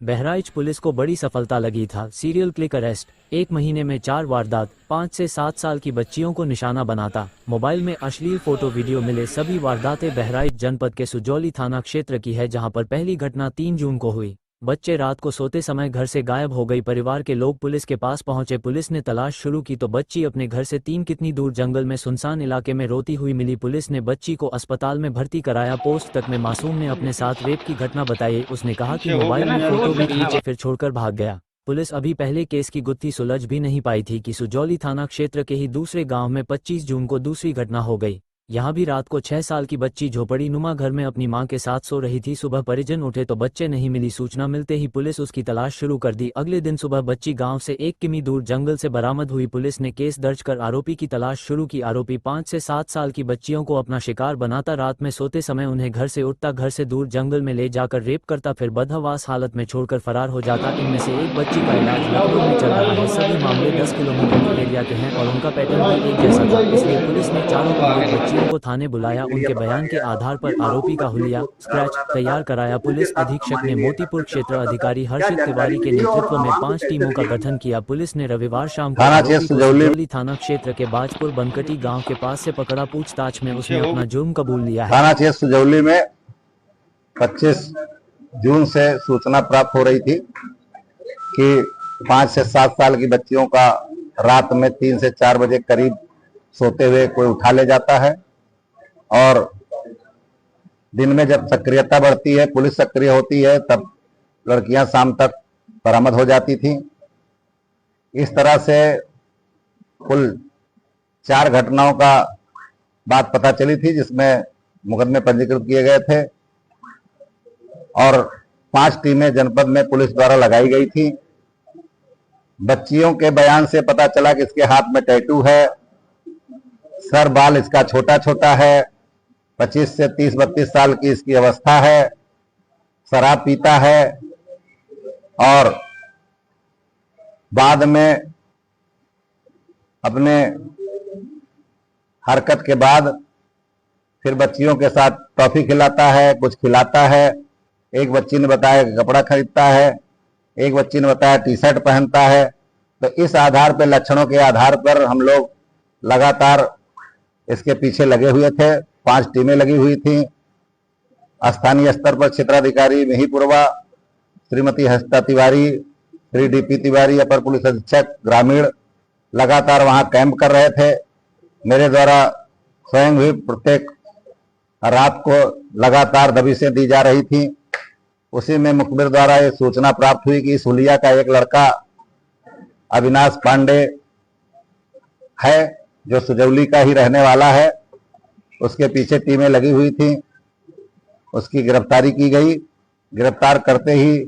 Bahraich police को बड़ी सफलता लगी था। सीरियल क्लिक अरेस्ट, 1 महीने में 4 वारदात, 5 से 7 साल की बच्चियों को निशाना बनाता। मोबाइल में अश्लील फोटो वीडियो मिले। सभी वारदातें बहराइच जनपद के सुजौली थाना क्षेत्र की है, जहां पर पहली घटना 3 जून को हुई। बच्चे रात को सोते समय घर से गायब हो गई। परिवार के लोग पुलिस के पास पहुंचे। पुलिस ने तलाश शुरू की तो बच्ची अपने घर से 3 कितनी दूर जंगल में सुनसान इलाके में रोती हुई मिली। पुलिस ने बच्ची को अस्पताल में भर्ती कराया। पोस्ट तक में मासूम ने अपने साथ रेप की घटना बताई। उसने कहा कि मोबाइल में फोटो भी खींचे फिर छोड़कर भाग गया। पुलिस अभी पहले केस की गुत्थी सुलझ भी नहीं पाई थी कि सुजौली थाना क्षेत्र के ही दूसरे गांव में 25 जून को दूसरी घटना हो गई। यहां भी रात को 6 साल की बच्ची झोपड़ी नुमा घर में अपनी मां के साथ सो रही थी। सुबह परिजन उठे तो बच्चे नहीं मिली। सूचना मिलते ही पुलिस उसकी तलाश शुरू कर दी। अगले दिन सुबह बच्ची गांव से 1 किमी दूर जंगल से बरामद हुई। पुलिस ने केस दर्ज कर आरोपी की तलाश शुरू की। आरोपी 5 से 7 साल की बच्चियों को अपना शिकार बनाता। रात में सोते समय उन्हें घर से उठता, घर से दूर जंगल में ले जाकर रेप करता, फिर बदहवास हालत में छोड़कर फरार हो जाता। इनमें से एक बच्ची का इलाज लखनऊ में चल रहा है। सभी मामले 10 किलोमीटर के एरिया के हैं और उनका पैटर्न भी एक जैसा था, इसलिए पुलिस ने चारों पीड़ित बच्चियों को थाने बुलाया। उनके बयान के आधार पर आरोपी का हुलिया स्क्रैच तैयार कराया। पुलिस अधीक्षक ने मोतीपुर क्षेत्र अधिकारी हर्षित तिवारी के नेतृत्व में 5 टीमों का गठन किया। पुलिस ने रविवार शाम को आरोपी को सुजौली थाना क्षेत्र के बाजपुर बनकटी गांव के पास से पकड़ा। पूछताछ में उसने अपना जुर्म कबूल लिया है। थाना क्षेत्र सुजौली में 25 जून से सूचना प्राप्त हो रही थी कि 5 से 7 साल की बच्चियों का रात में 3 से 4 बजे करीब सोते हुए कोई उठा ले जाता है और दिन में जब सक्रियता बढ़ती है, पुलिस सक्रिय होती है, तब लड़कियां शाम तक बरामद हो जाती थी। इस तरह से कुल 4 घटनाओं का बात पता चली थी, जिसमें मुकदमे पंजीकृत किए गए थे और 5 टीमें जनपद में पुलिस द्वारा लगाई गई थी। बच्चियों के बयान से पता चला कि इसके हाथ में टैटू है, सर बाल इसका छोटा छोटा है, 25 से 30-32 साल की इसकी अवस्था है, शराब पीता है और बाद में अपने हरकत के बाद फिर बच्चियों के साथ टॉफी खिलाता है, कुछ खिलाता है। एक बच्ची ने बताया कि कपड़ा खरीदता है, एक बच्ची ने बताया टी शर्ट पहनता है। तो इस आधार पर, लक्षणों के आधार पर हम लोग लगातार इसके पीछे लगे हुए थे। 5 टीमें लगी हुई थी। स्थानीय स्तर पर क्षेत्राधिकारी मिहीपुरवा श्रीमती हंसिता तिवारी, श्री डीपी तिवारी, अपर पुलिस अधीक्षक ग्रामीण लगातार वहां कैंप कर रहे थे। मेरे द्वारा स्वयं भी प्रत्येक रात को लगातार दबिशें दी जा रही थी। उसी में मुखबिर द्वारा ये सूचना प्राप्त हुई कि इस हुलिया का एक लड़का अविनाश पांडे है, जो सुजौली का ही रहने वाला है। उसके पीछे टीमें लगी हुई थी। उसकी गिरफ्तारी की गई। गिरफ्तार करते ही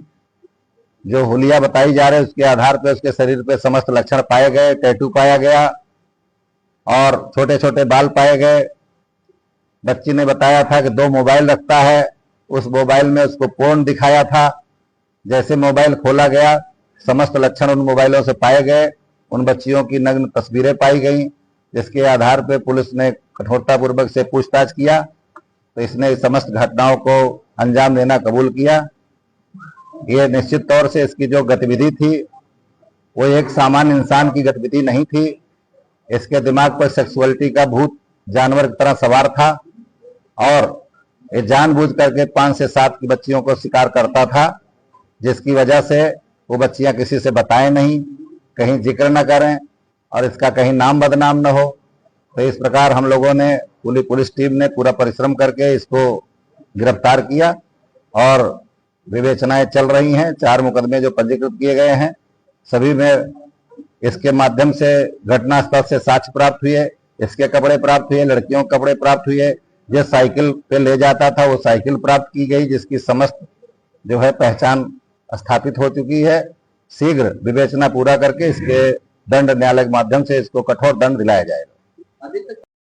जो हुलिया बताई जा रहे, उसके आधार पर उसके शरीर पर समस्त लक्षण पाए गए। टैटू पाया गया और छोटे छोटे बाल पाए गए। बच्ची ने बताया था कि 2 मोबाइल रखता है, उस मोबाइल में उसको पोर्न दिखाया था। जैसे मोबाइल खोला गया, समस्त लक्षण उन मोबाइलों से पाए गए। उन बच्चियों की नग्न तस्वीरें पाई गई, जिसके आधार पर पुलिस ने कठोरतापूर्वक से पूछताछ किया तो इसने समस्त घटनाओं को अंजाम देना कबूल किया। ये निश्चित तौर से इसकी जो गतिविधि थी वो एक सामान्य इंसान की गतिविधि नहीं थी। इसके दिमाग पर सेक्सुअलिटी का भूत जानवर की तरह सवार था और ये जानबूझ करके 5 से 7 की बच्चियों को शिकार करता था, जिसकी वजह से वो बच्चियां किसी से बताएं नहीं, कहीं जिक्र न करें और इसका कहीं नाम बदनाम न हो। तो इस प्रकार हम लोगों ने, पूरी पुलिस टीम ने पूरा परिश्रम करके इसको गिरफ्तार किया और विवेचनाएं चल रही हैं। 4 मुकदमे जो पंजीकृत किए गए हैं, सभी में इसके माध्यम से घटनास्थल से साक्ष्य प्राप्त हुए, इसके कपड़े प्राप्त हुए, लड़कियों के कपड़े प्राप्त हुए। जो साइकिल पे ले जाता था वो साइकिल प्राप्त की गई, जिसकी समस्त जो है पहचान स्थापित हो चुकी है। शीघ्र विवेचना पूरा करके इसके दंड न्यायालय के माध्यम से इसको कठोर दंड दिलाया जाएगा।